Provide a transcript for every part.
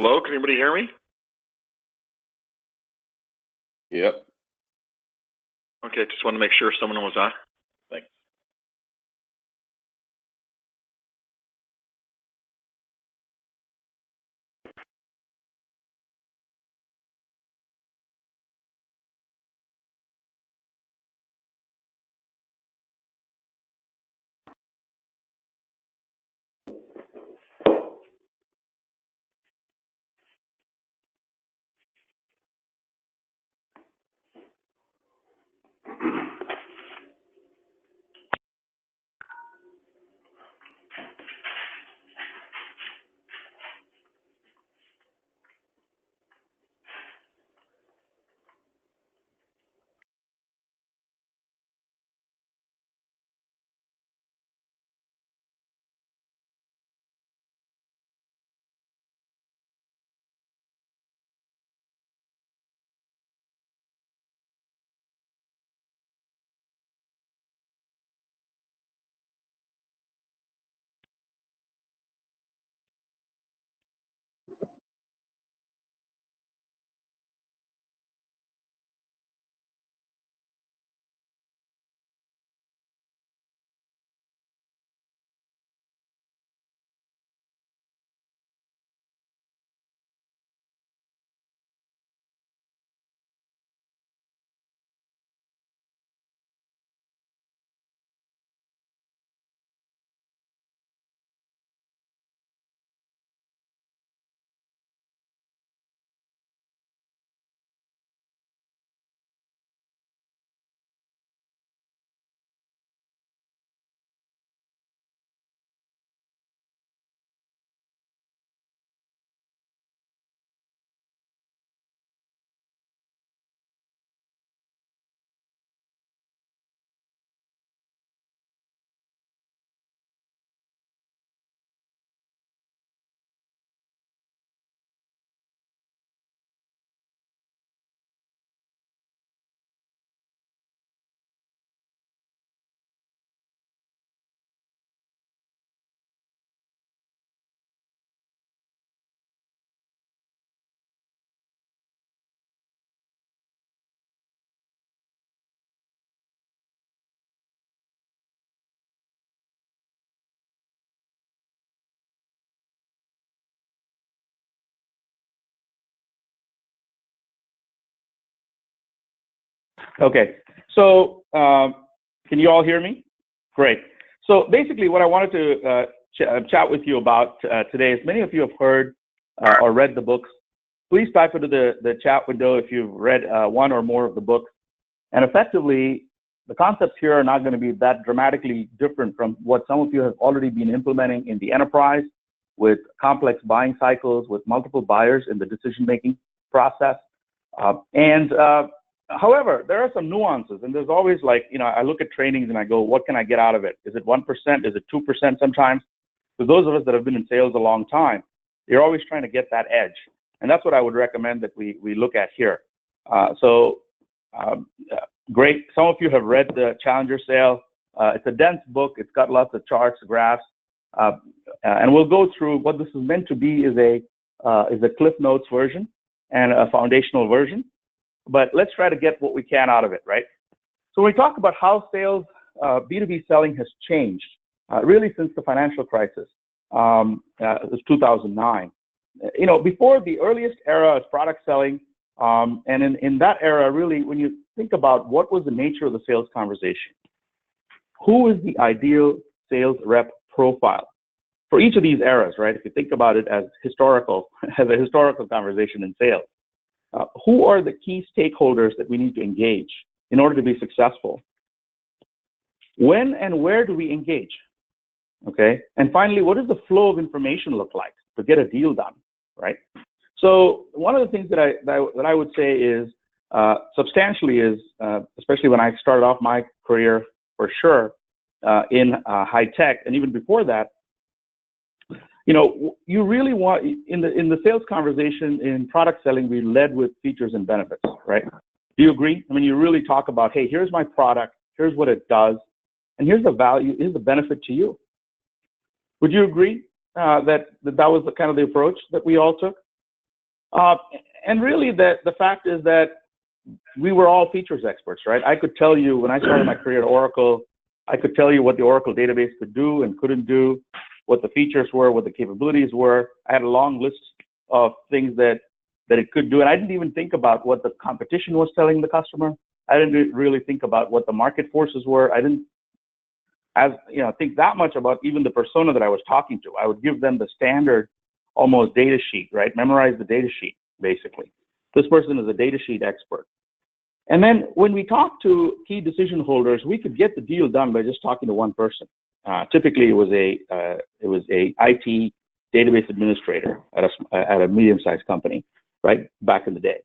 Hello, can anybody hear me? Yep. Okay, just want to make sure someone was on. Thanks. Okay, so can you all hear me? Great. So basically what I wanted to chat with you about today is many of you have heard or read the books. Please type into the chat window if you've read one or more of the books. And effectively, the concepts here are not going to be that dramatically different from what some of you have already been implementing in the enterprise with complex buying cycles, with multiple buyers in the decision-making process. However, there are some nuances, and there's always like, I look at trainings and I go, what can I get out of it? Is it 1%? Is it 2% sometimes? For those of us that have been in sales a long time, you're always trying to get that edge. And that's what I would recommend that we look at here. Great. Some of you have read the Challenger Sale. It's a dense book. It's got lots of charts, graphs, and we'll go through what this is meant to be is a Cliff Notes version and a foundational version. But let's try to get what we can out of it, right? So when we talk about how sales, B2B selling has changed, really since the financial crisis, it was 2009. Before the earliest era of product selling, and in that era, really, when you think about what was the nature of the sales conversation, who is the ideal sales rep profile for each of these eras, right? If you think about it as a historical conversation in sales, who are the key stakeholders that we need to engage in order to be successful? When and where do we engage? Okay, and finally, what does the flow of information look like to get a deal done, right? So one of the things that I would say is substantially is, especially when I started off my career for sure in high tech, and even before that, you really want in the sales conversation in product selling, we led with features and benefits, right? Do you agree? I mean, you really talk about, hey, here's my product, here's what it does, and here's the value, here's the benefit to you. Would you agree that was the kind of the approach that we all took? Uh, and really, the fact is that we were all features experts, right? I could tell you when I started my career at Oracle, I could tell you what the Oracle database could do and couldn't do, what the features were, what the capabilities were. I had a long list of things that it could do, and I didn't even think about what the competition was telling the customer. I didn't really think about what the market forces were. I didn't, think that much about even the persona that I was talking to. I would give them the standard, almost data sheet, right? Memorize the data sheet, basically. This person is a data sheet expert. And then when we talk to key decision holders, we could get the deal done by just talking to one person. Typically, it was a IT database administrator at a medium-sized company, right, back in the day.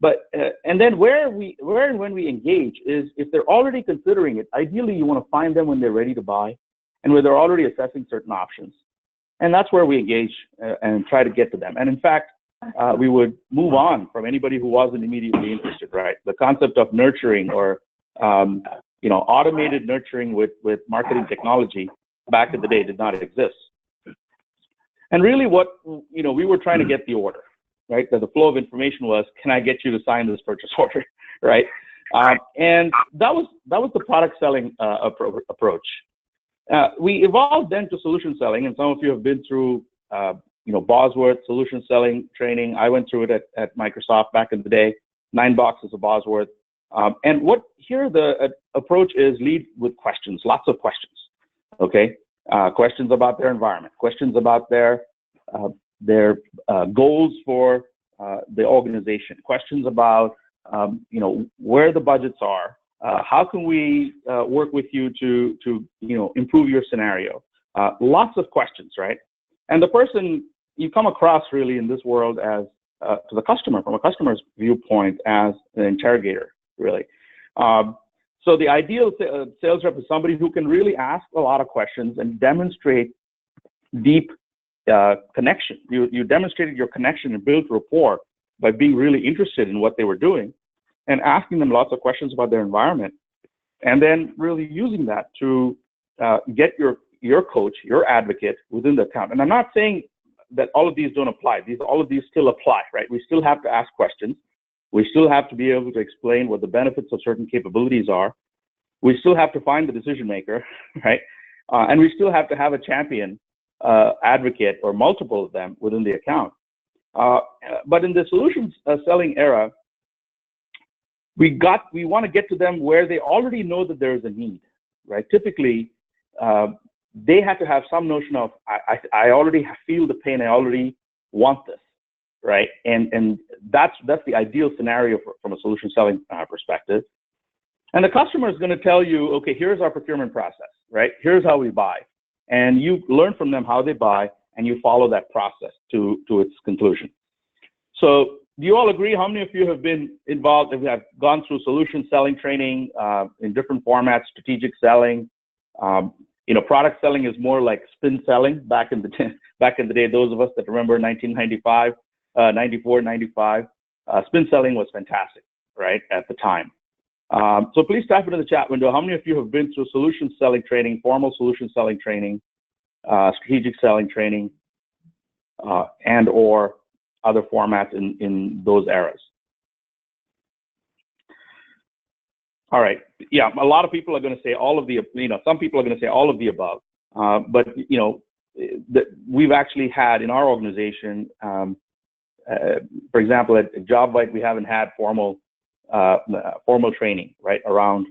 But and then where and when we engage is if they're already considering it. Ideally, you want to find them when they're ready to buy, and where they're already assessing certain options, and that's where we engage and try to get to them. And in fact, we would move on from anybody who wasn't immediately interested. Right, the concept of nurturing or automated nurturing with marketing technology back in the day did not exist. And really, what we were trying to get the order. Right, that the flow of information was, can I get you to sign this purchase order, right? And that was the product selling approach. We evolved then to solution selling, and some of you have been through, Bosworth solution selling training. I went through it at Microsoft back in the day. 9 boxes of Bosworth. And here the approach is lead with questions, lots of questions. Okay, questions about their environment, questions about their goals for the organization, questions about where the budgets are, how can we work with you to improve your scenario. Lots of questions, right? And the person you come across really in this world as to the customer, from a customer's viewpoint, as an interrogator, really. So the ideal sales rep is somebody who can really ask a lot of questions and demonstrate deep connection. You demonstrated your connection and built rapport by being really interested in what they were doing and asking them lots of questions about their environment, and then really using that to get your coach, your advocate within the account. And I'm not saying that all of these don't apply. All of these still apply, right? We still have to ask questions. We still have to be able to explain what the benefits of certain capabilities are. We still have to find the decision maker, right? And we still have to have a champion advocate or multiple of them within the account. But in the solutions selling era, we want to get to them where they already know that there is a need, right? Typically, they have to have some notion of, I already feel the pain, I already want this, right? And that's the ideal scenario from a solution selling perspective. And the customer is going to tell you, okay, here's our procurement process, right? Here's how we buy. And you learn from them how they buy, and you follow that process to its conclusion. So do you all agree? How many of you have been involved, have gone through solution selling training in different formats, strategic selling? Product selling is more like spin selling back in the day. Those of us that remember 1995, 94, 95, spin selling was fantastic, right, at the time. So please type it in the chat window. How many of you have been through solution selling training, formal solution selling training, strategic selling training, and or other formats in those eras? All right. Yeah, a lot of people are going to say all of the, some people are going to say all of the above. But, we've actually had in our organization, for example, at JobVite, we haven't had formal training, right, around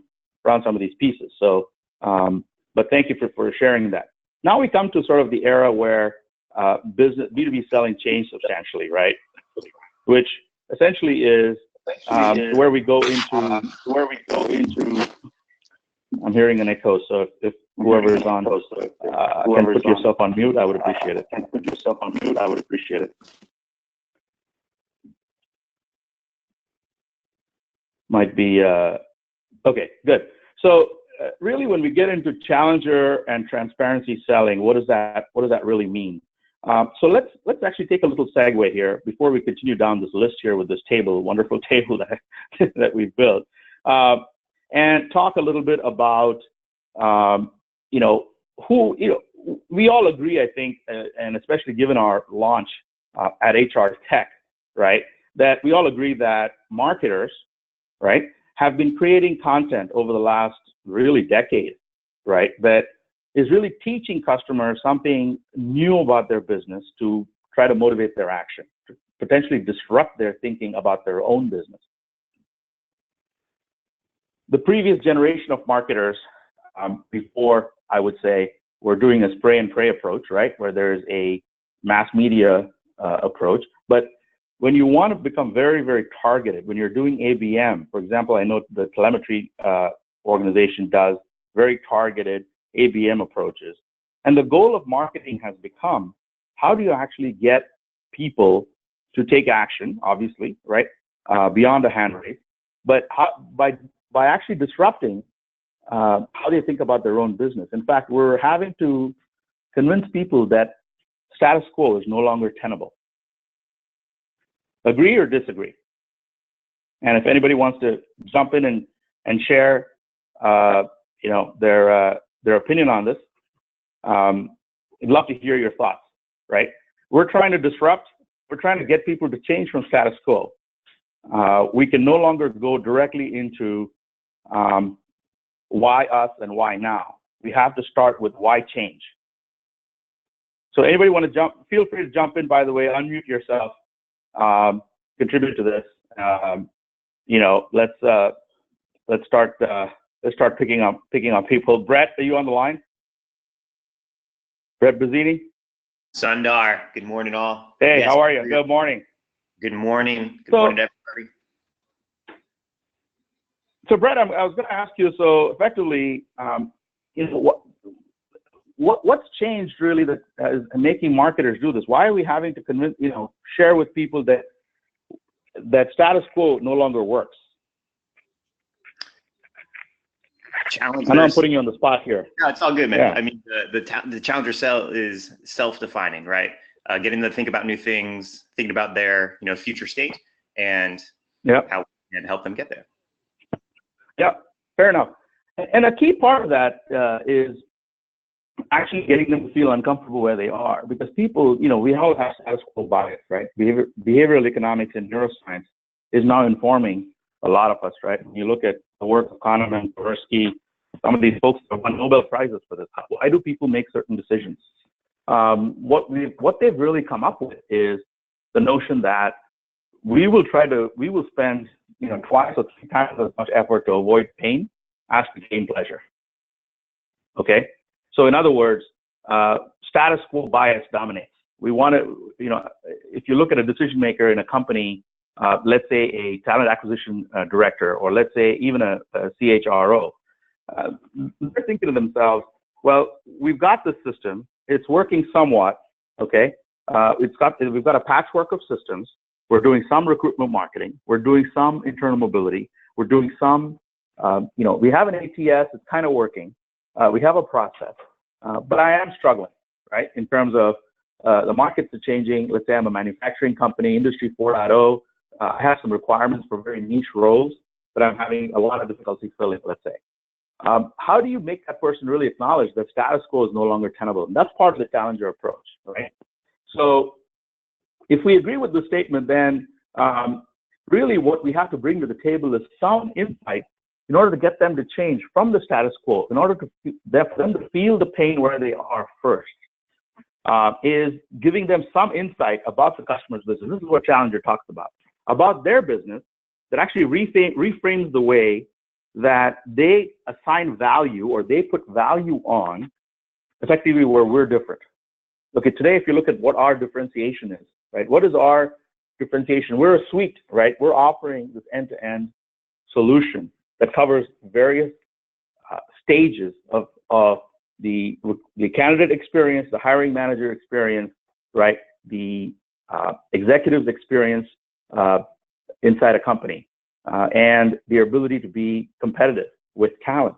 some of these pieces. So, but thank you for sharing that. Now we come to sort of the era where B2B selling changed substantially, right? Which essentially is where we go into. I'm hearing an echo, so if whoever is on can put yourself on mute, I would appreciate it. Might be okay. Good. So really, when we get into challenger and transparency selling, what does that really mean? So let's actually take a little segue here before we continue down this list here with this wonderful table that we've built, and talk a little bit about who we all agree, I think, and especially given our launch at HR Tech, right, that we all agree that marketers, right, have been creating content over the last really decade, right, that is really teaching customers something new about their business to try to motivate their action, to potentially disrupt their thinking about their own business. The previous generation of marketers, before, I would say, we're doing a spray and pray approach, right, where there's a mass media approach. But when you want to become very, very targeted, when you're doing ABM, for example, I know the telemetry organization does very targeted ABM approaches. And the goal of marketing has become, how do you actually get people to take action, obviously, right, beyond a hand raise, but by actually disrupting how they think about their own business. In fact, we're having to convince people that status quo is no longer tenable. Agree or disagree? And if anybody wants to jump in and share, their opinion on this, I'd love to hear your thoughts, right? We're trying to disrupt. We're trying to get people to change from status quo. We can no longer go directly into why us and why now. We have to start with why change. So anybody want to jump? Feel free to jump in, by the way, unmute yourself, contribute to this. Let's start picking up people. Brett, are you on the line? Brett Bazzini? Sundar, good morning all. Hey, yes, how are you? Good morning. Good morning. Good morning to everybody. So Brett, I was going to ask you, so effectively, what's changed really that is making marketers do this? Why are we having to share with people that status quo no longer works? Challengers. I know I'm putting you on the spot here. No, it's all good, man. Yeah. I mean, the challenger sell is self-defining, right? Getting them to think about new things, thinking about their future state, and how we can help them get there. Yeah, fair enough. And a key part of that is actually getting them to feel uncomfortable where they are, because people, we all have status quo bias, right? Behavioral economics and neuroscience is now informing a lot of us, right? When you look at the work of Kahneman, Tversky, some of these folks have won Nobel Prizes for this. Why do people make certain decisions? What they've really come up with is the notion that we will spend twice or three times as much effort to avoid pain as to gain pleasure. Okay, so in other words, status quo bias dominates. We want to, if you look at a decision maker in a company, let's say a talent acquisition director, or let's say even a CHRO, they're thinking to themselves, well, we've got this system, it's working somewhat, okay? We've got a patchwork of systems. We're doing some recruitment marketing. We're doing some internal mobility. We're doing some, we have an ATS, it's kind of working. We have a process, but I am struggling, right? In terms of the markets are changing. Let's say I'm a manufacturing company, Industry 4.0. I have some requirements for very niche roles that I'm having a lot of difficulty filling, let's say. How do you make that person really acknowledge that status quo is no longer tenable? And that's part of the challenger approach, right? So if we agree with the statement, then really what we have to bring to the table is some insight in order to get them to change from the status quo, in order for them to feel the pain where they are first, is giving them some insight about the customer's business. This is what Challenger talks about their business, that actually reframes the way that they assign value, or they put value on effectively where we're different. Okay, today, if you look at what our differentiation is, right? What is our differentiation? We're a suite, right? We're offering this end-to-end solution that covers various stages of the candidate experience, the hiring manager experience, right? The executive's experience inside a company, and the ability to be competitive with talent.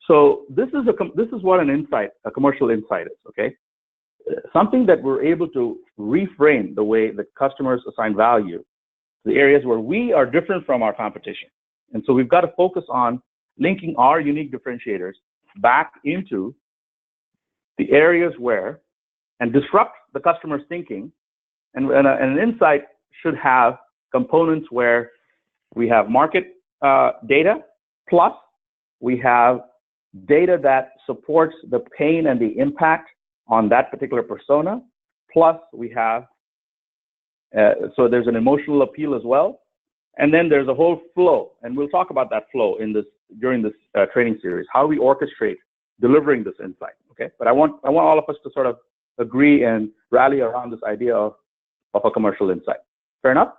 So this is what a commercial insight is, okay? Something that we're able to reframe the way that customers assign value, the areas where we are different from our competition. And so we've got to focus on linking our unique differentiators back into the areas where, and disrupt the customer's thinking. And an insight should have components where we have market data, plus we have data that supports the pain and the impact on that particular persona, plus we have, so there's an emotional appeal as well, and then there's a whole flow, and we'll talk about that flow during this training series, how we orchestrate delivering this insight, okay? But I want all of us to sort of agree and rally around this idea of a commercial insight. Fair enough?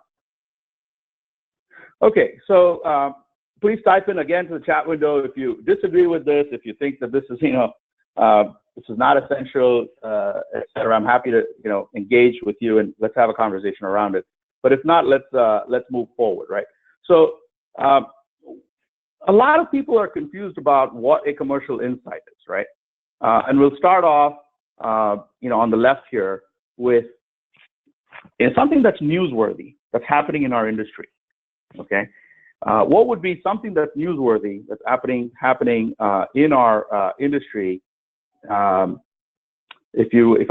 Okay, so please type in again to the chat window if you disagree with this, if you think that this is, this is not essential, etc. I'm happy to, engage with you and let's have a conversation around it. But if not, let's move forward, right? So a lot of people are confused about what a commercial insight is, right? And we'll start off, on the left here with something that's newsworthy, that's happening in our industry, okay? What would be something that's newsworthy, that's happening in our industry? If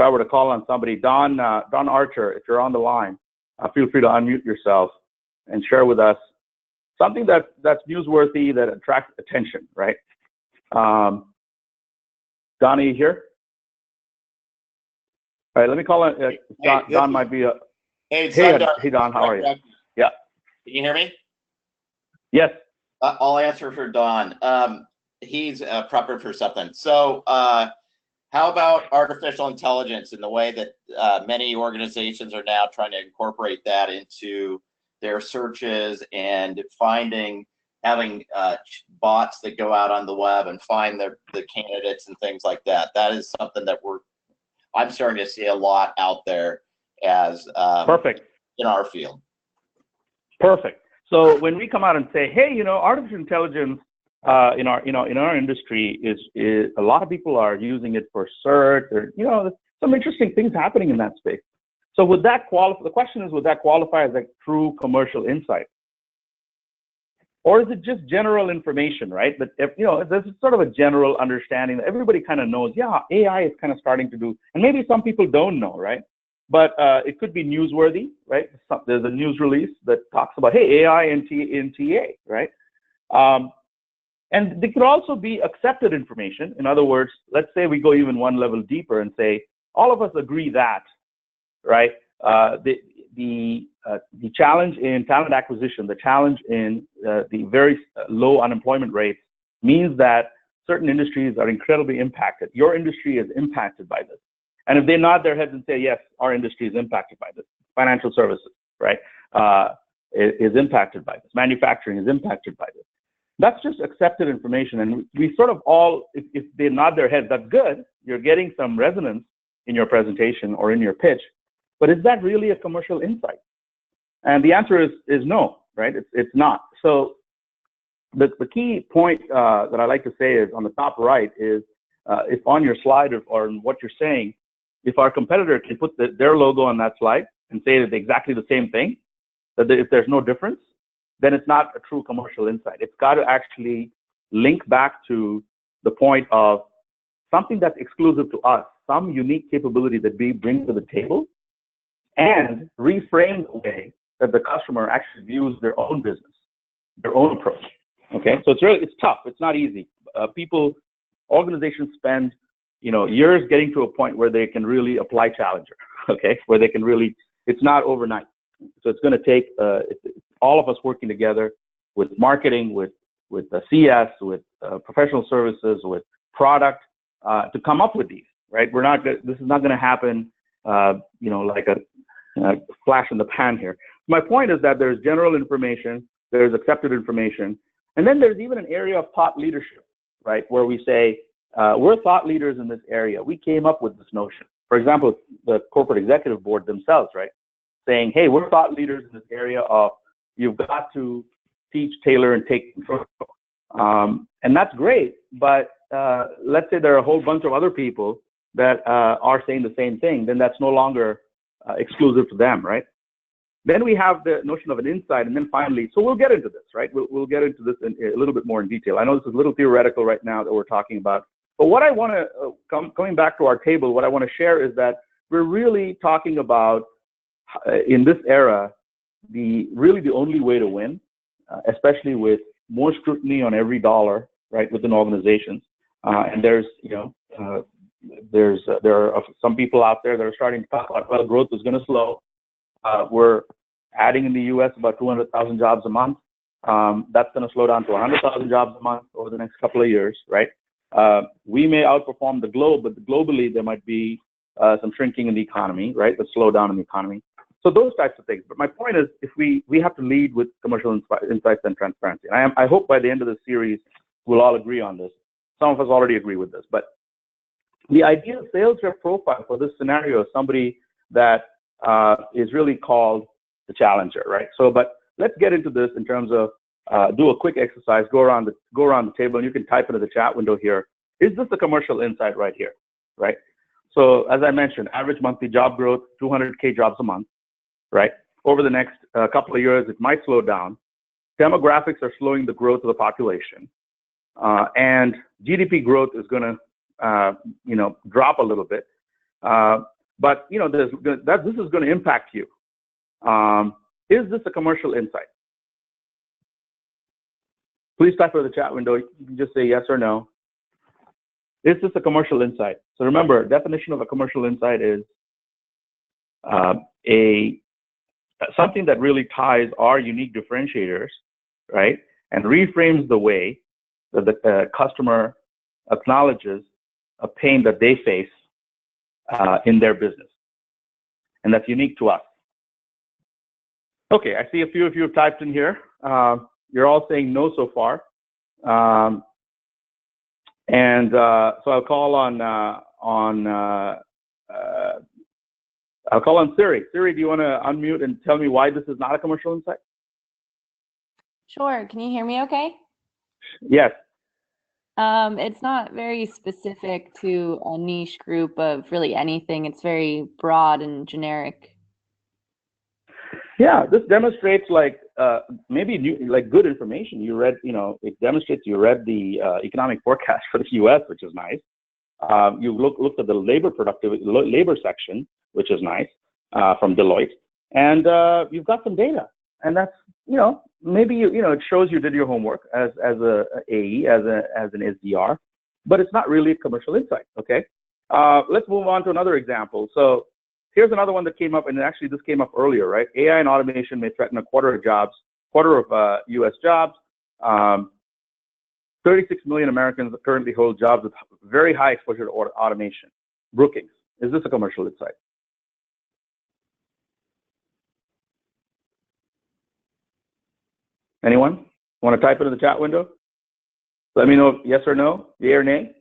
I were to call on somebody, Don Archer, if you're on the line, feel free to unmute yourself and share with us something that's newsworthy, that attracts attention, right? Don, are you here? All right, let me call on Don. Don might be a. Hey, Don, how are you? Yeah. Can you hear me? Yes. I'll answer for Don. He's prepping for something. So how about artificial intelligence and the way that many organizations are now trying to incorporate that into their searches and having bots that go out on the web and find the candidates and things like that. That is something that I'm starting to see a lot out there as perfect in our field. Perfect. So when we come out and say, hey, artificial intelligence in our industry is a lot of people are using it for search, or there's some interesting things happening in that space. So would that qualify? The question is, would that qualify as a true commercial insight, or is it just general information, right? But there's sort of a general understanding that everybody kind of knows. Yeah, AI is kind of starting to do, and maybe some people don't know, right? But it could be newsworthy, right? There's a news release that talks about, hey, AI in TA, right? And there could also be accepted information. In other words, let's say we go even one level deeper and say, all of us agree that, right? The challenge in talent acquisition, the challenge in the very low unemployment rates means that certain industries are incredibly impacted. Your industry is impacted by this. And if they nod their heads and say, yes, our industry is impacted by this, financial services, right, is impacted by this, manufacturing is impacted by this. That's just accepted information. And we sort of all, if they nod their heads, that's good. You're getting some resonance in your presentation or in your pitch. But is that really a commercial insight? And the answer is no, right? It's not. So the key point that I like to say is on the top right is if on your slide or in what you're saying, if our competitor can put their logo on that slide and say that exactly the same thing, that if there's no difference, then it's not a true commercial insight. It's got to actually link back to the point of something that's exclusive to us, some unique capability that we bring to the table, and reframe the way that the customer actually views their own business, their own approach. Okay, so it's tough. It's not easy. Organizations spend years getting to a point where they can really apply Challenger. Okay, where they can really. It's not overnight. So it's going to take all of us working together with marketing, with the CS, with professional services, with product to come up with these. Right? This is not going to happen. Like a flash in the pan here. My point is that there's general information, there's accepted information, and then there's even an area of thought leadership, right? Where we say, we're thought leaders in this area. We came up with this notion. For example, the corporate executive board themselves, right? Saying, hey, we're thought leaders in this area of you've got to teach, tailor, and take control. And that's great, but let's say there are a whole bunch of other people that are saying the same thing, then that's no longer exclusive to them, right? Then we have the notion of an insight, and then finally, so we'll get into this, right? We'll get into this in a little bit more in detail. I know this is a little theoretical right now that we're talking about, but what I want to, coming back to our table, what I want to share is that we're really talking about, in this era, really the only way to win, especially with more scrutiny on every dollar, right, within organizations. And there are some people out there that are starting to talk about, well, growth is going to slow. We're adding in the U.S. about 200,000 jobs a month. That's going to slow down to 100,000 jobs a month over the next couple of years, right? We may outperform the globe, but globally there might be some shrinking in the economy, right? The slowdown in the economy. So those types of things. But my point is, if we have to lead with commercial insights and transparency. And I hope by the end of the series we'll all agree on this. Some of us already agree with this, but the ideal sales rep profile for this scenario is somebody that is really called the challenger, right? So, but let's get into this in terms of do a quick exercise, go around the table, and you can type into the chat window here. Is this a commercial insight right here, right? So, as I mentioned, average monthly job growth, 200K jobs a month, right? Over the next couple of years, it might slow down. Demographics are slowing the growth of the population, and GDP growth is going to, drop a little bit. But this is going to impact you. Is this a commercial insight? Please type in the chat window. You can just say yes or no. Is this a commercial insight? So remember, definition of a commercial insight is something that really ties our unique differentiators, right, and reframes the way that the customer acknowledges a pain that they face in their business, and that's unique to us. Okay, I see a few of you have typed in here. You're all saying no so far, so I'll call on Siri. Siri, do you want to unmute and tell me why this is not a commercial insight? Sure. Can you hear me okay? Yes. It's not very specific to a niche group of really anything. It's very broad and generic. Yeah, this demonstrates maybe good information. You read, it demonstrates you read the economic forecast for the U.S., which is nice. You looked at the labor section, which is nice, from Deloitte, and you've got some data, and that's maybe it shows you did your homework as a AE, as an SDR, but it's not really a commercial insight. Okay, let's move on to another example. So here's another one that came up, and actually this came up earlier, right? AI and automation may threaten a quarter of U.S. jobs. 36 million Americans currently hold jobs with very high exposure to automation. Brookings, is this a commercial insight? Anyone want to type it in the chat window? Let me know if yes or no, yay or nay.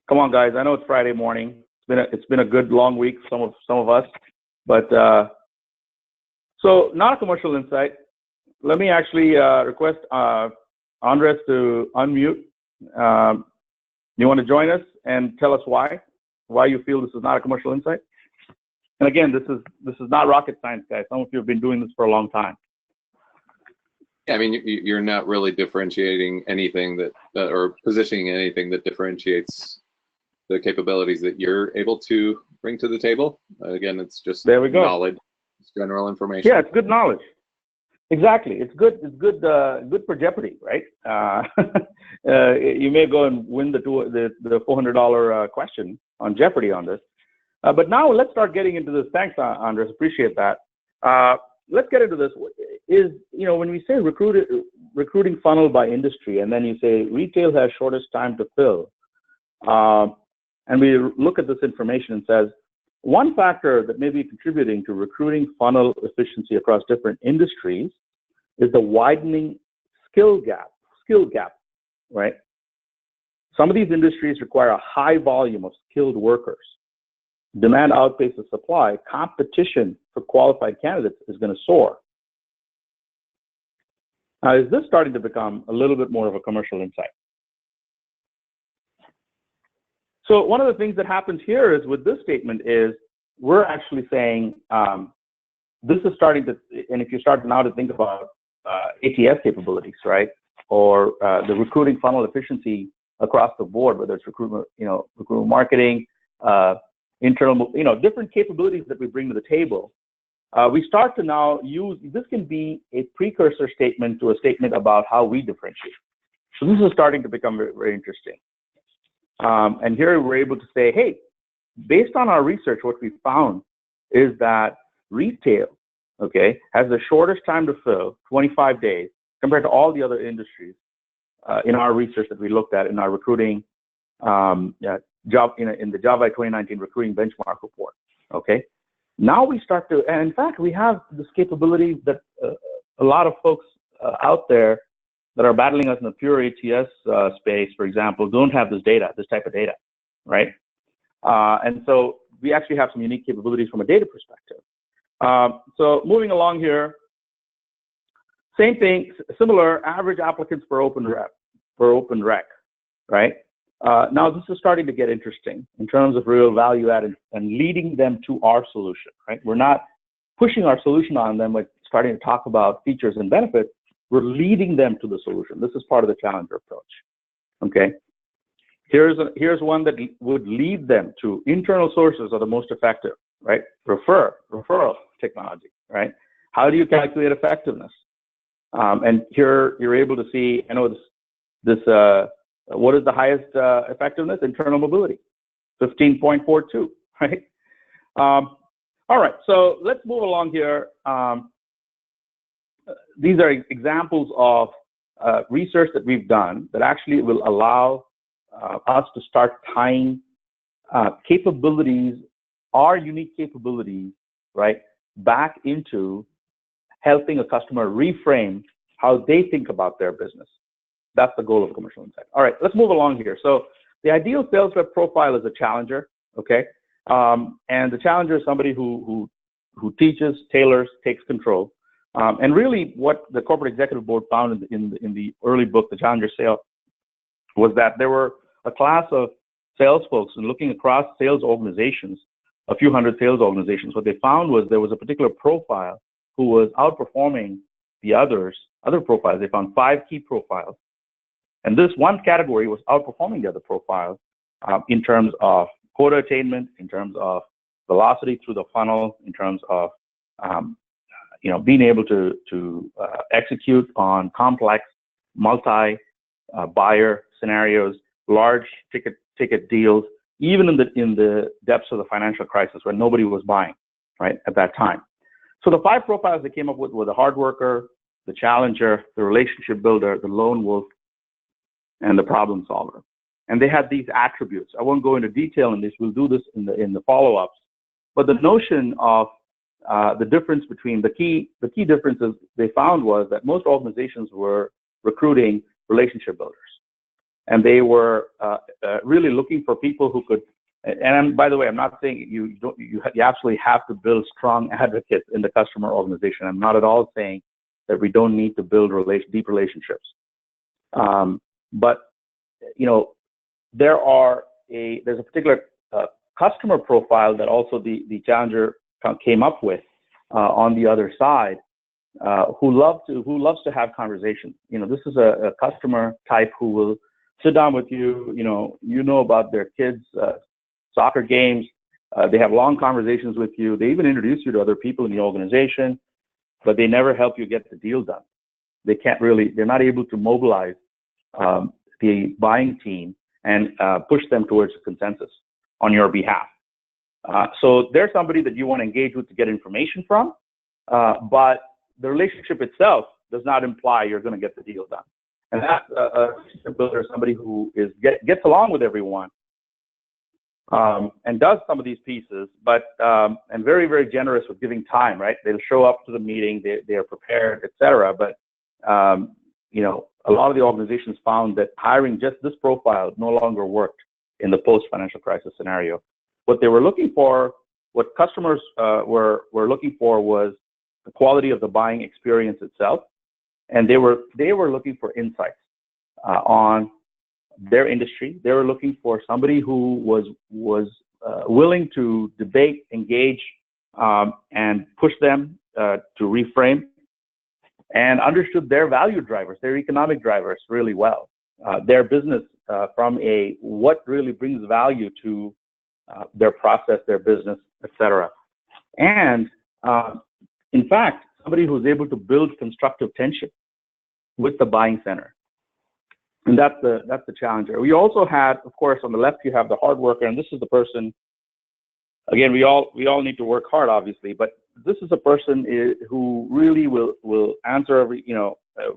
Come on, guys. I know it's Friday morning. It's been a good long week for some of us, but so not a commercial insight. Let me actually request Andres to unmute. You want to join us and tell us why you feel this is not a commercial insight? And again, this is not rocket science, guys. Some of you have been doing this for a long time. Yeah, I mean, you're not really differentiating anything or positioning anything that differentiates the capabilities that you're able to bring to the table. Again, it's just there we go. Knowledge, it's general information. Yeah, it's good knowledge. Exactly. It's good for Jeopardy, right? You may go and win the $400 question on Jeopardy on this. But now let's start getting into this. Thanks, Andres. Appreciate that. Let's get into this. When we say recruiting funnel by industry, and then you say retail has shortest time to fill, and we look at this information and says, one factor that may be contributing to recruiting funnel efficiency across different industries is the widening skill gap, right? Some of these industries require a high volume of skilled workers. Demand outpaces supply. Competition for qualified candidates is going to soar. Now, is this starting to become a little bit more of a commercial insight? So one of the things that happens here is with this statement is we're actually saying this is starting to, and if you start now to think about ATS capabilities, right, or the recruiting funnel efficiency across the board, whether it's recruitment marketing, internal, different capabilities that we bring to the table, we start to now use, this can be a precursor statement to a statement about how we differentiate. So this is starting to become very, very interesting. And here we're able to say, hey, based on our research, what we found is that retail, okay, has the shortest time to fill, 25 days, compared to all the other industries in our research that we looked at in our recruiting in the Java 2019 recruiting benchmark report, okay? Now we start to, and in fact, we have this capability that a lot of folks out there that are battling us in the pure ATS space, for example, don't have this type of data, right? And so we actually have some unique capabilities from a data perspective. So moving along here, same thing, similar average applicants per open rec, right? Now this is starting to get interesting in terms of real value added and leading them to our solution, right? We're not pushing our solution on them, like starting to talk about features and benefits. We're leading them to the solution. This is part of the challenger approach, okay? Here's one that would lead them to internal sources are the most effective, right? Referral technology, right? How do you calculate effectiveness? And here you're able to see, what is the highest effectiveness? Internal mobility, 15.42, right? All right, so let's move along here. These are examples of research that we've done that actually will allow us to start tying capabilities, our unique capabilities, right, back into helping a customer reframe how they think about their business. That's the goal of Commercial Insight. All right, let's move along here. So the ideal sales rep profile is a challenger, okay? And the challenger is somebody who teaches, tailors, takes control. And really what the Corporate Executive Board found in the early book, The Challenger Sale, was that there were a class of sales folks, and looking across sales organizations, a few hundred sales organizations, what they found was there was a particular profile who was outperforming the other profiles. They found 5 key profiles. And this one category was outperforming the other profiles in terms of quota attainment, in terms of velocity through the funnel, in terms of being able to execute on complex multi-buyer scenarios, large ticket deals, even in the depths of the financial crisis when nobody was buying, right, at that time. So the 5 profiles they came up with were the hard worker, the challenger, the relationship builder, the lone wolf, and the problem solver. And they had these attributes. I won't go into detail in this. We'll do this in the follow-ups. But the notion of the difference between the key differences they found was that most organizations were recruiting relationship builders, and they were really looking for people who could. And by the way, I'm not saying you absolutely have to build strong advocates in the customer organization. I'm not at all saying that we don't need to build deep relationships. But there's a particular customer profile that also the challenger came up with on the other side, who loves to have conversations. This is a customer type who will sit down with you. About their kids' soccer games. They have long conversations with you. They even introduce you to other people in the organization, but they never help you get the deal done. They're not able to mobilize the buying team and push them towards a consensus on your behalf. So they're somebody that you want to engage with to get information from, but the relationship itself does not imply you're going to get the deal done. And that's a relationship builder, somebody who gets along with everyone and does some of these pieces, but and very, very generous with giving time, right? They'll show up to the meeting, they are prepared, etc. But a lot of the organizations found that hiring just this profile no longer worked in the post-financial crisis scenario. What they were looking for, what customers were looking for, was the quality of the buying experience itself, and they were looking for insights on their industry. They were looking for somebody who was willing to debate, engage, and push them to reframe, and understood their value drivers, their economic drivers really well, their business from what really brings value to their process, their business, etc. And in fact, somebody who's able to build constructive tension with the buying center. And that's the challenger. We also had, of course, on the left, you have the hard worker, and this is the person, again, we all need to work hard, obviously, but this is a person who really will answer every,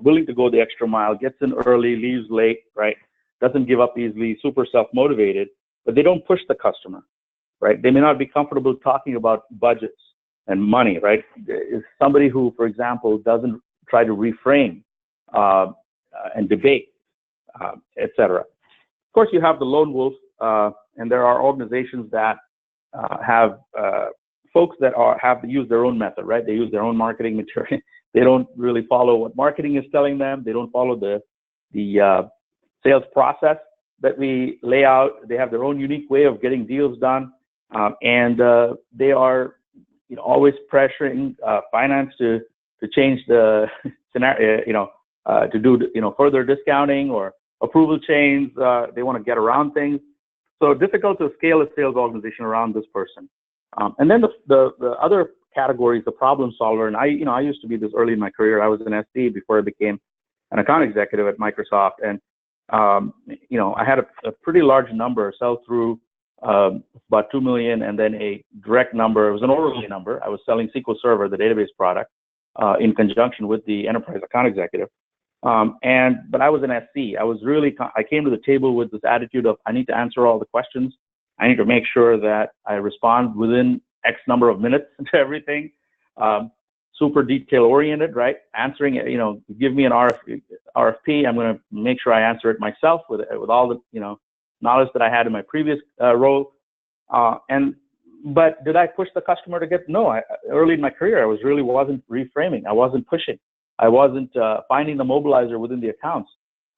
willing to go the extra mile, gets in early, leaves late, right? Doesn't give up easily, super self-motivated, but they don't push the customer, right? They may not be comfortable talking about budgets and money, right? It's somebody who, for example, doesn't try to reframe and debate, etc. Of course, you have the lone wolf, and there are organizations that have folks that have to use their own method, right? They use their own marketing material. They don't really follow what marketing is telling them. They don't follow the sales process that we lay out. They have their own unique way of getting deals done, and they are always pressuring finance to change the scenario, to do further discounting or approval chains. They want to get around things. So difficult to scale a sales organization around this person. And then the other category is the problem solver. And I used to be this early in my career. I was an SD before I became an account executive at Microsoft. And, I had a pretty large number sell through about 2 million, and then a direct number. It was an orderly number. I was selling SQL Server, the database product, in conjunction with the enterprise account executive. But I was an SC. I came to the table with this attitude of, I need to answer all the questions. I need to make sure that I respond within X number of minutes to everything. Super detail oriented, right? Answering it, give me an RFP. I'm going to make sure I answer it myself with all the, knowledge that I had in my previous role. But did I push the customer to get? No, early in my career, I wasn't reframing. I wasn't pushing. I wasn't finding the mobilizer within the accounts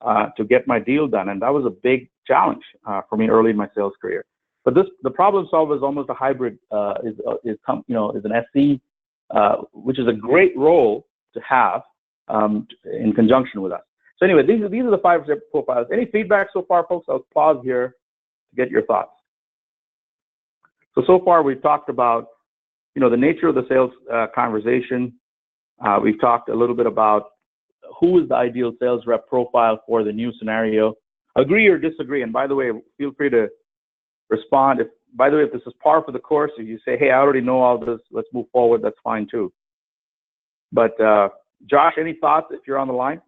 to get my deal done. And that was a big challenge for me early in my sales career. But the problem solver is almost a hybrid, is an SC, which is a great role to have in conjunction with us. So anyway, these are the 5 profiles. Any feedback so far, folks? I'll pause here to get your thoughts. So far we've talked about, the nature of the sales conversation. We've talked a little bit about who is the ideal sales rep profile for the new scenario. Agree or disagree. And by the way, feel free to respond. If this is par for the course, if you say, hey, I already know all this, let's move forward, that's fine too. But Josh, any thoughts if you're on the line?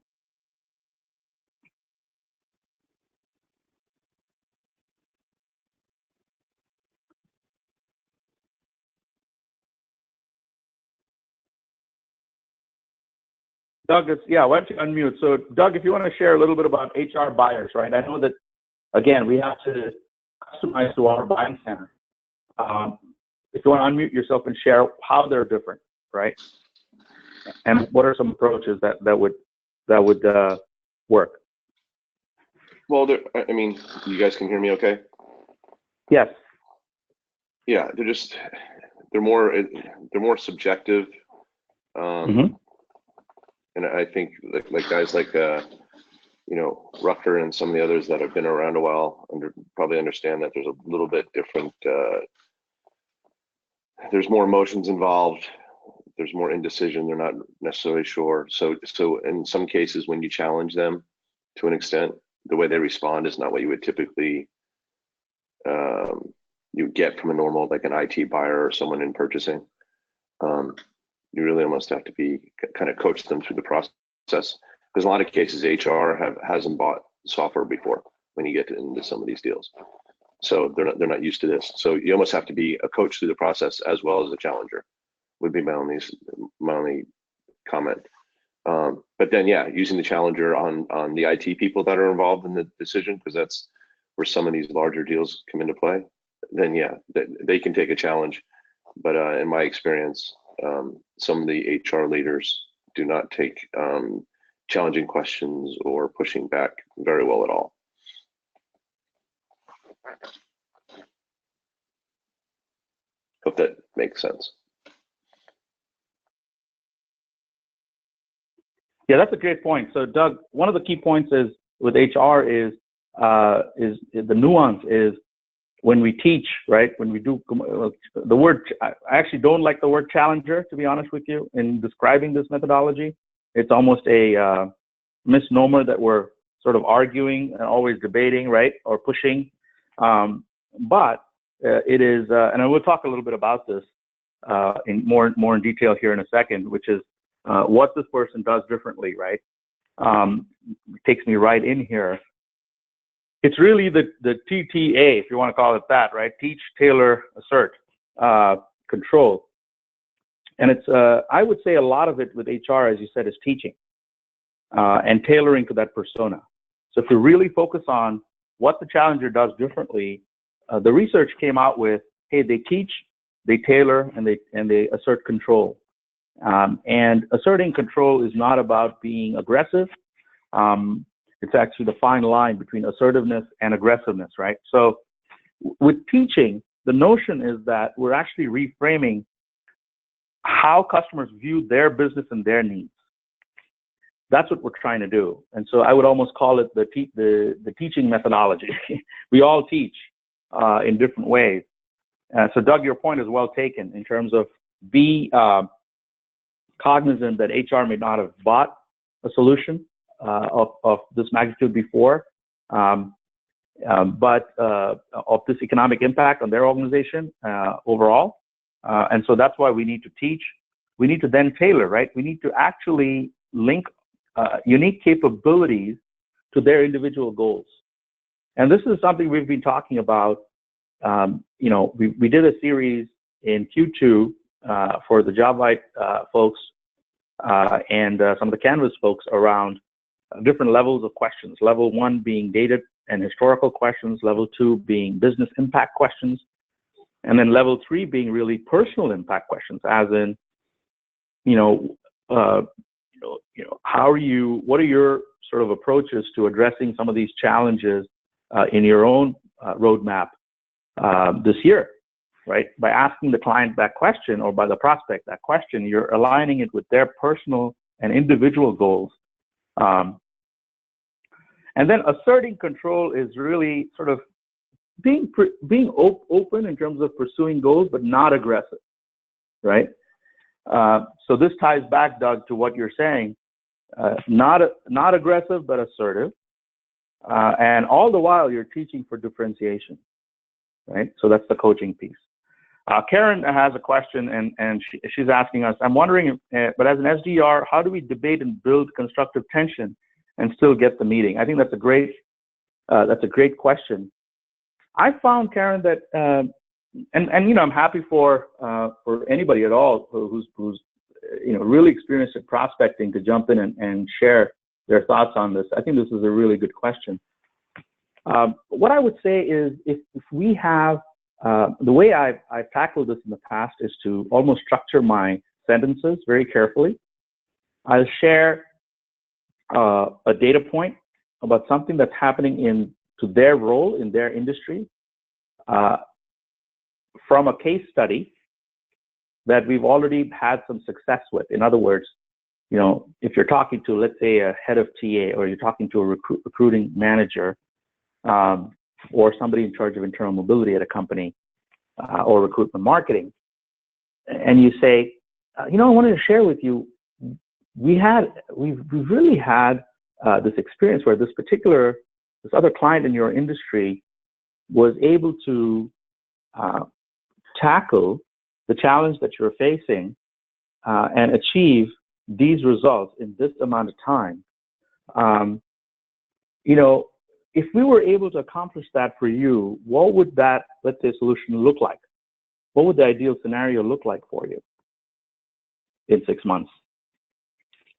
Doug, why don't you unmute? So Doug, if you want to share a little bit about HR buyers, right? I know that, again, we have to customize to our buying center. If you want to unmute yourself and share how they're different, right? And what are some approaches that would work? Well, you guys can hear me okay? Yes. Yeah, they're more subjective. And I think like guys like Rucker and some of the others that have been around a while probably understand that there's a little bit different. There's more emotions involved. There's more indecision. They're not necessarily sure. So in some cases, when you challenge them to an extent, the way they respond is not what you would typically you get from a normal, like an IT buyer or someone in purchasing. You really almost have to kind of coach them through the process, because a lot of cases HR hasn't bought software before when you get into some of these deals, so they're not used to this. So you almost have to be a coach through the process as well as a challenger. Would be my only comment. But then using the challenger on the IT people that are involved in the decision, because that's where some of these larger deals come into play. Then they can take a challenge, but in my experience, some of the HR leaders do not take challenging questions or pushing back very well at all. Hope that makes sense. Yeah, that's a great point. So Doug, one of the key points is with HR is the nuance is when we teach, right? When we do the word, I actually don't like the word challenger, to be honest with you, in describing this methodology. It's almost a misnomer that we're sort of arguing and always debating, right, or pushing. But it is, and I will talk a little bit about this in more in detail here in a second, which is what this person does differently, right? Takes me right in here. It's really the TTA, if you want to call it that, right? Teach, tailor, assert, control. And it's, I would say a lot of it with HR, as you said, is teaching and tailoring to that persona. So if we really focus on what the challenger does differently, the research came out with, hey, they teach, they tailor, and they assert control. And asserting control is not about being aggressive. It's actually the fine line between assertiveness and aggressiveness, right? So with teaching, the notion is that we're actually reframing how customers view their business and their needs. That's what we're trying to do. And so I would almost call it the teaching methodology. We all teach in different ways. So Doug, your point is well taken in terms of be cognizant that HR may not have bought a solution of this magnitude before, but of this economic impact on their organization overall. And so that's why we need to teach. We need to then tailor, right? We need to actually link unique capabilities to their individual goals. And this is something we've been talking about. You know, we did a series in Q2 for the JobVite folks and some of the Canvas folks around different levels of questions. Level 1 being data and historical questions, level 2 being business impact questions, and then level 3 being really personal impact questions, as in, how are you? What are your sort of approaches to addressing some of these challenges in your own roadmap this year, right? By asking the client that question, or by the prospect that question, you're aligning it with their personal and individual goals. And then asserting control is really sort of being open in terms of pursuing goals, but not aggressive, right? So this ties back, Doug, to what you're saying. Not aggressive, but assertive. And all the while, you're teaching for differentiation, right? So that's the coaching piece. Karen has a question, and she's asking us, I'm wondering, but as an SDR, how do we debate and build constructive tension and still get the meeting? I think that's a great question. I found, Karen, that, I'm happy for anybody at all who's really experienced at prospecting to jump in and share their thoughts on this. I think this is a really good question. What I would say is, if we have the way I've tackled this in the past is to almost structure my sentences very carefully. I'll share a data point about something that's happening to their role in their industry from a case study that we've already had some success with. In other words, if you're talking to, let's say, a head of TA, or you're talking to a recruiting manager, or somebody in charge of internal mobility at a company, or recruitment marketing, and you say, I wanted to share with you, we've really had this experience where this other client in your industry was able to tackle the challenge that you're facing and achieve these results in this amount of time. If we were able to accomplish that for you, what would that, let's say, solution look like? What would the ideal scenario look like for you in 6 months?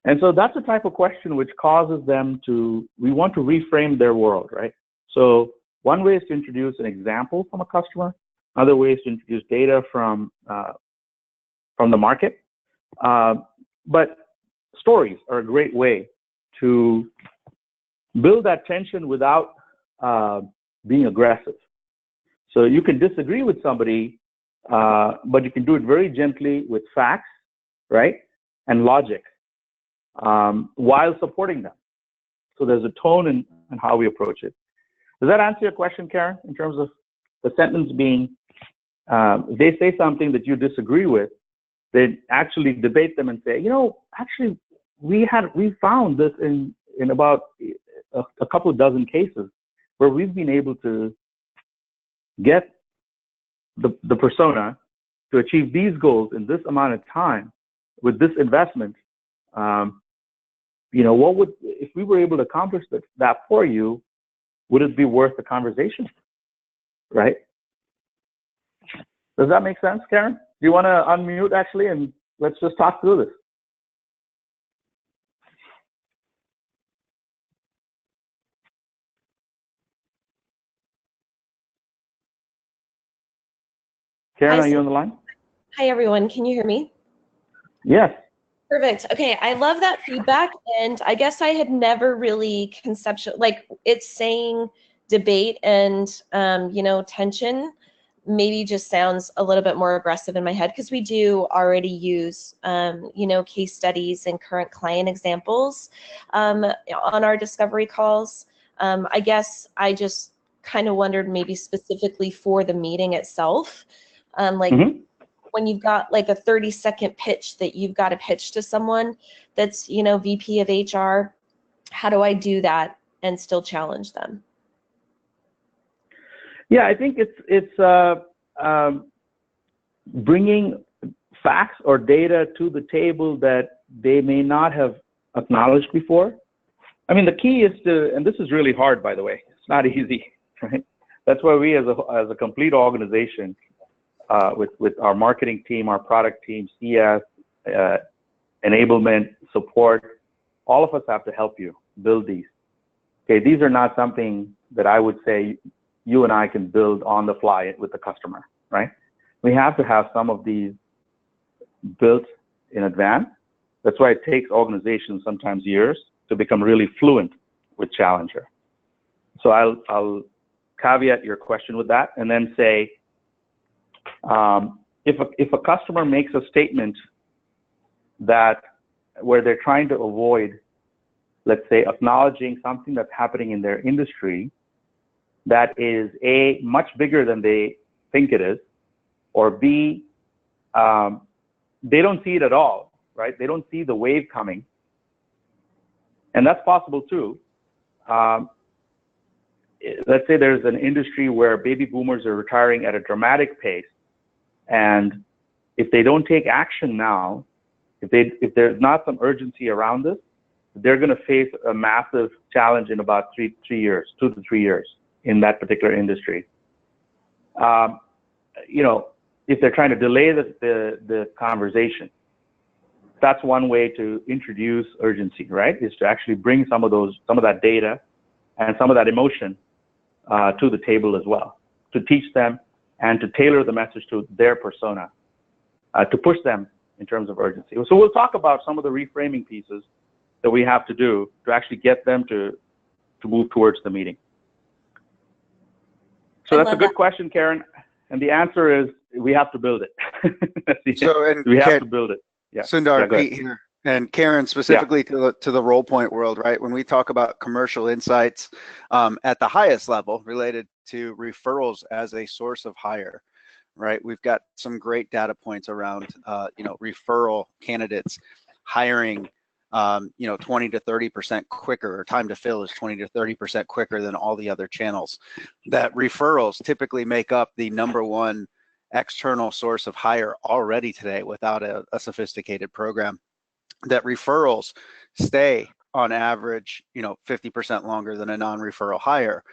And so that's the type of question which causes them we want to reframe their world, right? So one way is to introduce an example from a customer. Another way is to introduce data from the market. But stories are a great way to build that tension without being aggressive. So you can disagree with somebody, but you can do it very gently with facts, right, and logic, while supporting them. So there's a tone in how we approach it. Does that answer your question, Karen, in terms of The sentence being, if they say something that you disagree with, then actually debate them and say, actually, we found this in about a couple of dozen cases where we've been able to get the persona to achieve these goals in this amount of time with this investment. What would, if we were able to accomplish that for you, would it be worth the conversation, right? Does that make sense, Karen? Do you want to unmute actually, and let's just talk through this? Karen, are you on the line? Hi, everyone. Can you hear me? Yes. Perfect. Okay, I love that feedback, and I guess I had never really it's saying debate and tension maybe just sounds a little bit more aggressive in my head, because we do already use case studies and current client examples on our discovery calls. I guess I just kind of wondered, maybe specifically for the meeting itself, when you've got like a 30-second pitch that you've got to pitch to someone that's, VP of HR, how do I do that and still challenge them? Yeah, I think it's bringing facts or data to the table that they may not have acknowledged before. I mean, the key is and this is really hard, by the way. It's not easy, right? That's why we, as a complete organization, with our marketing team, our product team, CS, enablement, support, all of us have to help you build these. Okay, these are not something that I would say you and I can build on the fly with the customer, right? We have to have some of these built in advance. That's why it takes organizations sometimes years to become really fluent with Challenger. So I'll caveat your question with that, and then say, if a customer makes a statement where they're trying to avoid, let's say, acknowledging something that's happening in their industry that is A, much bigger than they think it is, or B, they don't see it at all, right? They don't see the wave coming. And that's possible too. Let's say there's an industry where baby boomers are retiring at a dramatic pace, and if they don't take action now, if there's not some urgency around this, they're going to face a massive challenge in about 2 to 3 years in that particular industry. If they're trying to delay the conversation, that's one way to introduce urgency, right? Is to actually bring some of that data and some of that emotion to the table as well, to teach them and to tailor the message to their persona, to push them in terms of urgency. So we'll talk about some of the reframing pieces that we have to do to actually get them to move towards the meeting. So that's a good question, Karen. And the answer is we have to build it. We have to build it. Yeah. Sundar, Pete here. And Karen, specifically to the role point world, right? When we talk about commercial insights at the highest level related to referrals as a source of hire, right? We've got some great data points around, referral candidates hiring, 20 to 30% quicker, or time to fill is 20 to 30% quicker than all the other channels. That referrals typically make up the #1 external source of hire already today without a sophisticated program. That referrals stay on average, 50% longer than a non-referral hire,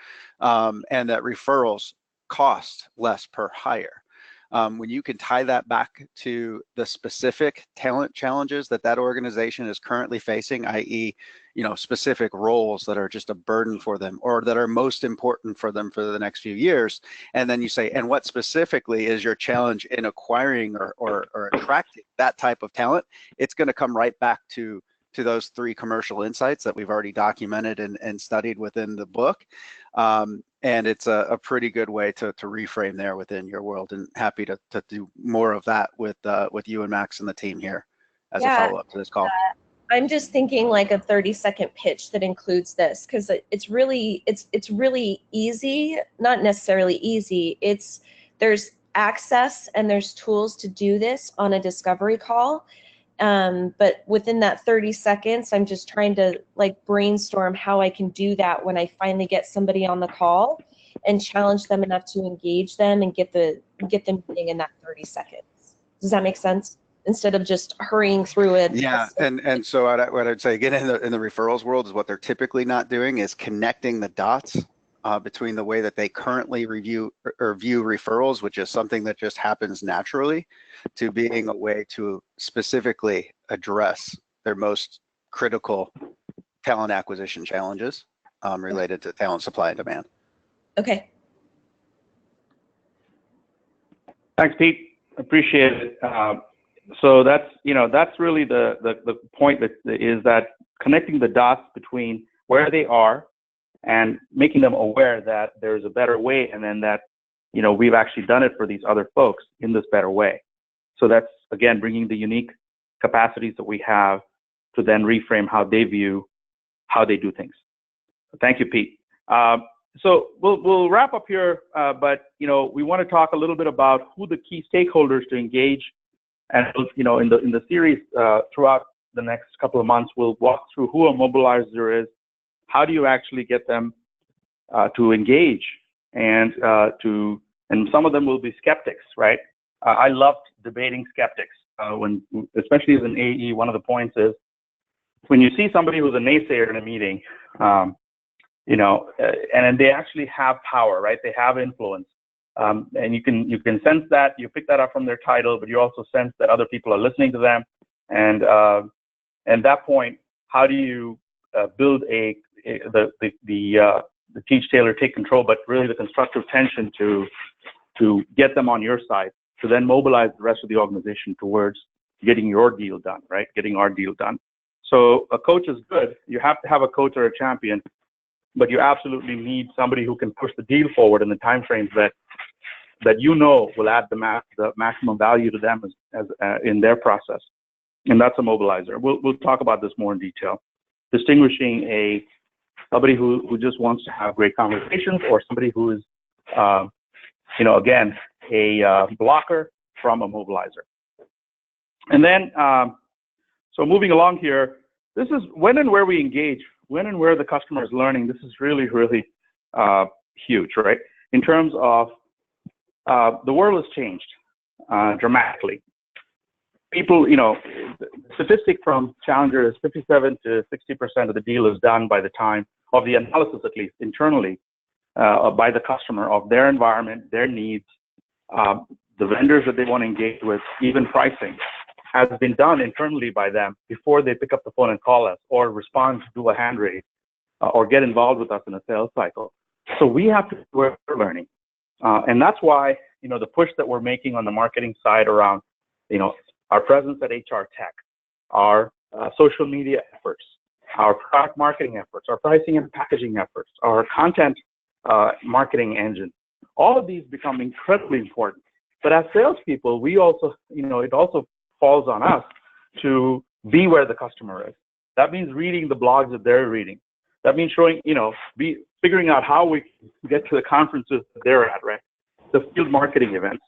and that referrals cost less per hire. When you can tie that back to the specific talent challenges that organization is currently facing, i.e., specific roles that are just a burden for them or that are most important for them for the next few years, and then you say, and what specifically is your challenge in acquiring or attracting that type of talent, it's going to come right back to those 3 commercial insights that we've already documented and studied within the book. And it's a pretty good way to reframe there within your world, and happy to do more of that with you and Max and the team here as a follow-up to this call. I'm just thinking like a 30-second pitch that includes this, because it's really easy, not necessarily easy. There's access and there's tools to do this on a discovery call. But within that 30 seconds, I'm just trying to like brainstorm how I can do that when I finally get somebody on the call and challenge them enough to engage them and get them meeting in that 30 seconds. Does that make sense? Instead of just hurrying through it. Yeah, and so what I'd say again in the referrals world is what they're typically not doing is connecting the dots between the way that they currently review or view referrals, which is something that just happens naturally, to being a way to specifically address their most critical talent acquisition challenges related to talent supply and demand. Okay. Thanks, Pete. Appreciate it. So that's really the point, that is that connecting the dots between where they are and making them aware that there's a better way, and then that we've actually done it for these other folks in this better way. So that's, again, bringing the unique capacities that we have to then reframe how they view how they do things. Thank you, Pete. So we'll wrap up here, but we want to talk a little bit about who the key stakeholders to engage. And in the series throughout the next couple of months, we'll walk through who a mobilizer is, how do you actually get them to engage, and some of them will be skeptics, right? I loved debating skeptics especially as an AE. One of the points is when you see somebody who's a naysayer in a meeting, and they actually have power, right? They have influence. And you can sense that, you pick that up from their title, but you also sense that other people are listening to them. And at that point, how do you build the teach, tailor, take control, but really the constructive tension to get them on your side, to then mobilize the rest of the organization towards getting your deal done, right? Getting our deal done. So a coach is good. You have to have a coach or a champion, but you absolutely need somebody who can push the deal forward in the timeframes that will add the maximum value to them as in their process, and that's a mobilizer. We'll talk about this more in detail, distinguishing somebody who just wants to have great conversations, or somebody who is, again, a blocker from a mobilizer. And then, so moving along here, this is when and where we engage, when and where the customer is learning. This is really, really huge, right? In terms of the world has changed dramatically. People, the statistic from Challenger is 57 to 60% of the deal is done by the time of the analysis, at least internally, by the customer of their environment, their needs, the vendors that they want to engage with, even pricing, has been done internally by them before they pick up the phone and call us, or respond to do a hand raise, or get involved with us in a sales cycle. So we have to do what we're learning. And that's why, the push that we're making on the marketing side around, our presence at HR Tech, our social media efforts, our product marketing efforts, our pricing and packaging efforts, our content marketing engine, all of these become incredibly important. But as salespeople, we also, it also falls on us to be where the customer is. That means reading the blogs that they're reading. That means showing, figuring out how we can get to the conferences that they're at, right? The field marketing events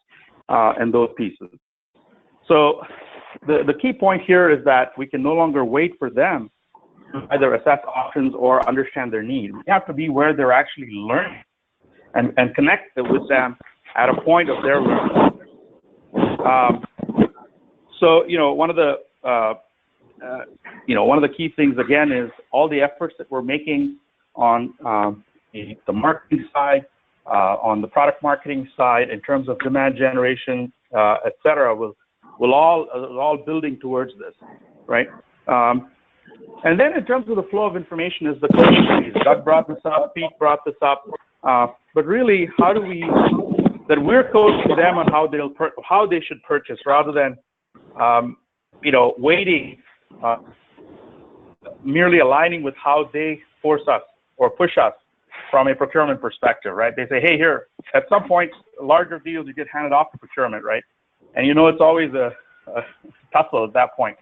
and those pieces. So the key point here is that we can no longer wait for them to either assess options or understand their needs. We have to be where they're actually learning and connect with them at a point of their learning. So, one of the key things, again, is all the efforts that we're making on the marketing side, on the product marketing side, in terms of demand generation, et cetera, will all building towards this, right? And then in terms of the flow of information is the coaching piece. Doug brought this up, Pete brought this up, but really, how do that we're coaching them on how they should purchase, rather than waiting, merely aligning with how they force us or push us from a procurement perspective, right? They say, hey, here, at some point, larger deals, you get handed off to procurement, right? And it's always a tussle at that point.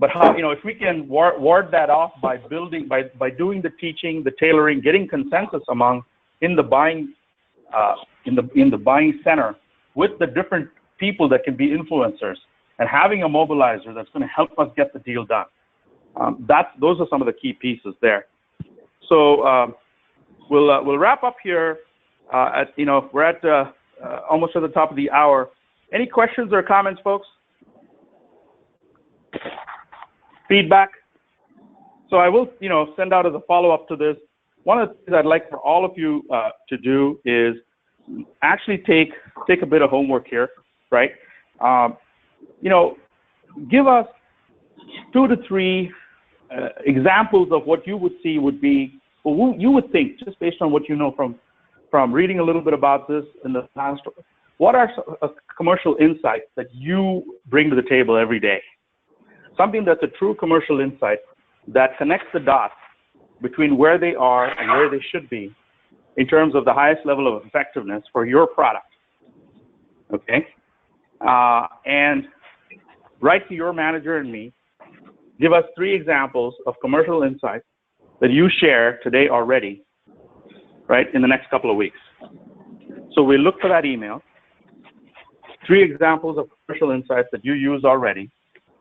But how, if we can ward that off by building, by doing the teaching, the tailoring, getting consensus in the buying center with the different people that can be influencers, and having a mobilizer that's going to help us get the deal done. Those are some of the key pieces there. So we'll wrap up here. We're at almost at the top of the hour. Any questions or comments, folks? Feedback? So I will, send out as a follow-up to this. One of the things I'd like for all of you to do is actually take a bit of homework here, right? Give us 2 to 3 examples of what you would see would be, or you would think, just based on what you know from reading a little bit about this in the past. What are commercial insights that you bring to the table every day? Something that's a true commercial insight that connects the dots between where they are and where they should be in terms of the highest level of effectiveness for your product. Okay? And write to your manager and me. Give us 3 examples of commercial insights that you share today already, right, in the next couple of weeks. So we look for that email. 3 examples of commercial insights that you use already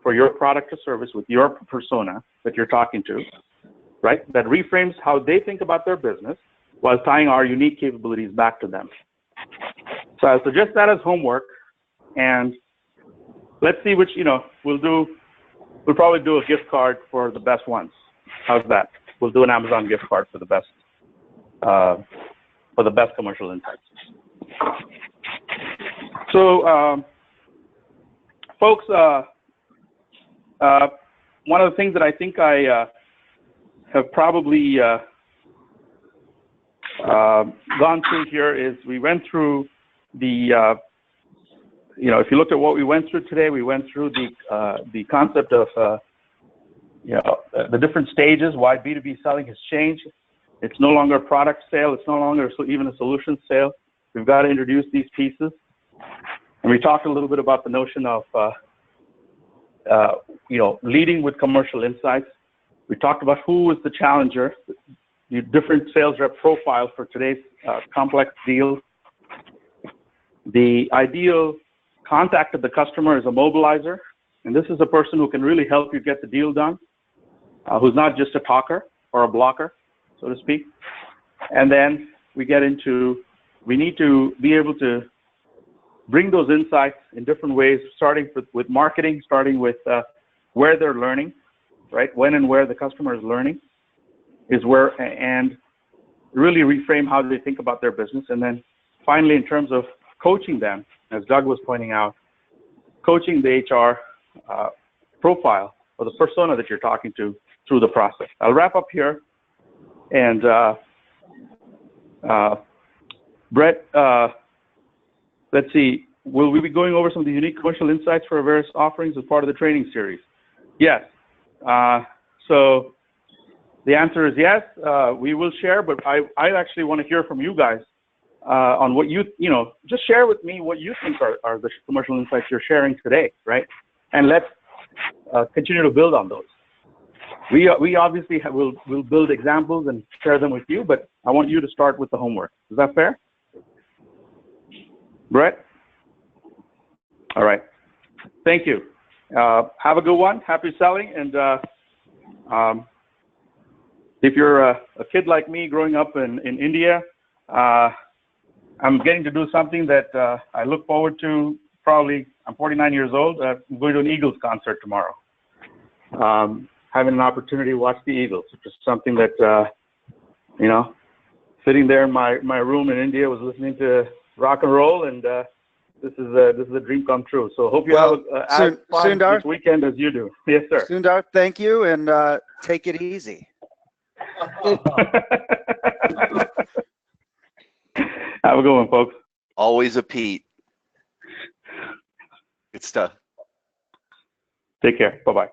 for your product or service with your persona that you're talking to, right, that reframes how they think about their business while tying our unique capabilities back to them. So I suggest that as homework, and let's see which, we'll probably do a gift card for the best ones. How's that? We'll do an Amazon gift card for the best commercial insights. So, folks, one of the things that I think I have probably gone through here is we went through the, if you looked at what we went through today, we went through the concept of, the different stages, why B2B selling has changed. It's no longer a product sale. It's no longer even a solution sale. We've got to introduce these pieces. And we talked a little bit about the notion of, leading with commercial insights. We talked about who is the challenger, the different sales rep profiles for today's complex deals. The ideal contact of the customer is a mobilizer, and this is a person who can really help you get the deal done, who's not just a talker or a blocker, so to speak. And then we get into, we need to be able to bring those insights in different ways, starting with marketing, starting with where they're learning, right? When and where the customer is learning is where, and really reframe how they think about their business. And then finally, in terms of coaching them, as Doug was pointing out, coaching the HR profile or the persona that you're talking to through the process. I'll wrap up here. And Brett, let's see, will we be going over some of the unique commercial insights for our various offerings as part of the training series? Yes. So the answer is yes, we will share, but I actually want to hear from you guys on what just share with me what you think are the commercial insights you're sharing today, right? And let's continue to build on those. We obviously we'll build examples and share them with you, but I want you to start with the homework. Is that fair? Brett? All right. Thank you. Have a good one. Happy selling. And if you're a kid like me growing up in India, I'm getting to do something that I look forward to. Probably, I'm 49 years old. I'm going to an Eagles concert tomorrow. Having an opportunity to watch the Eagles, which is something that, sitting there in my room in India, was listening to rock and roll, and this is a dream come true. So hope you have as fun this weekend as you do. Yes, sir. Sundar, thank you, and take it easy. Have a good one, folks. Always a Pete. Good stuff. Take care. Bye-bye.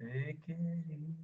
Take it easy.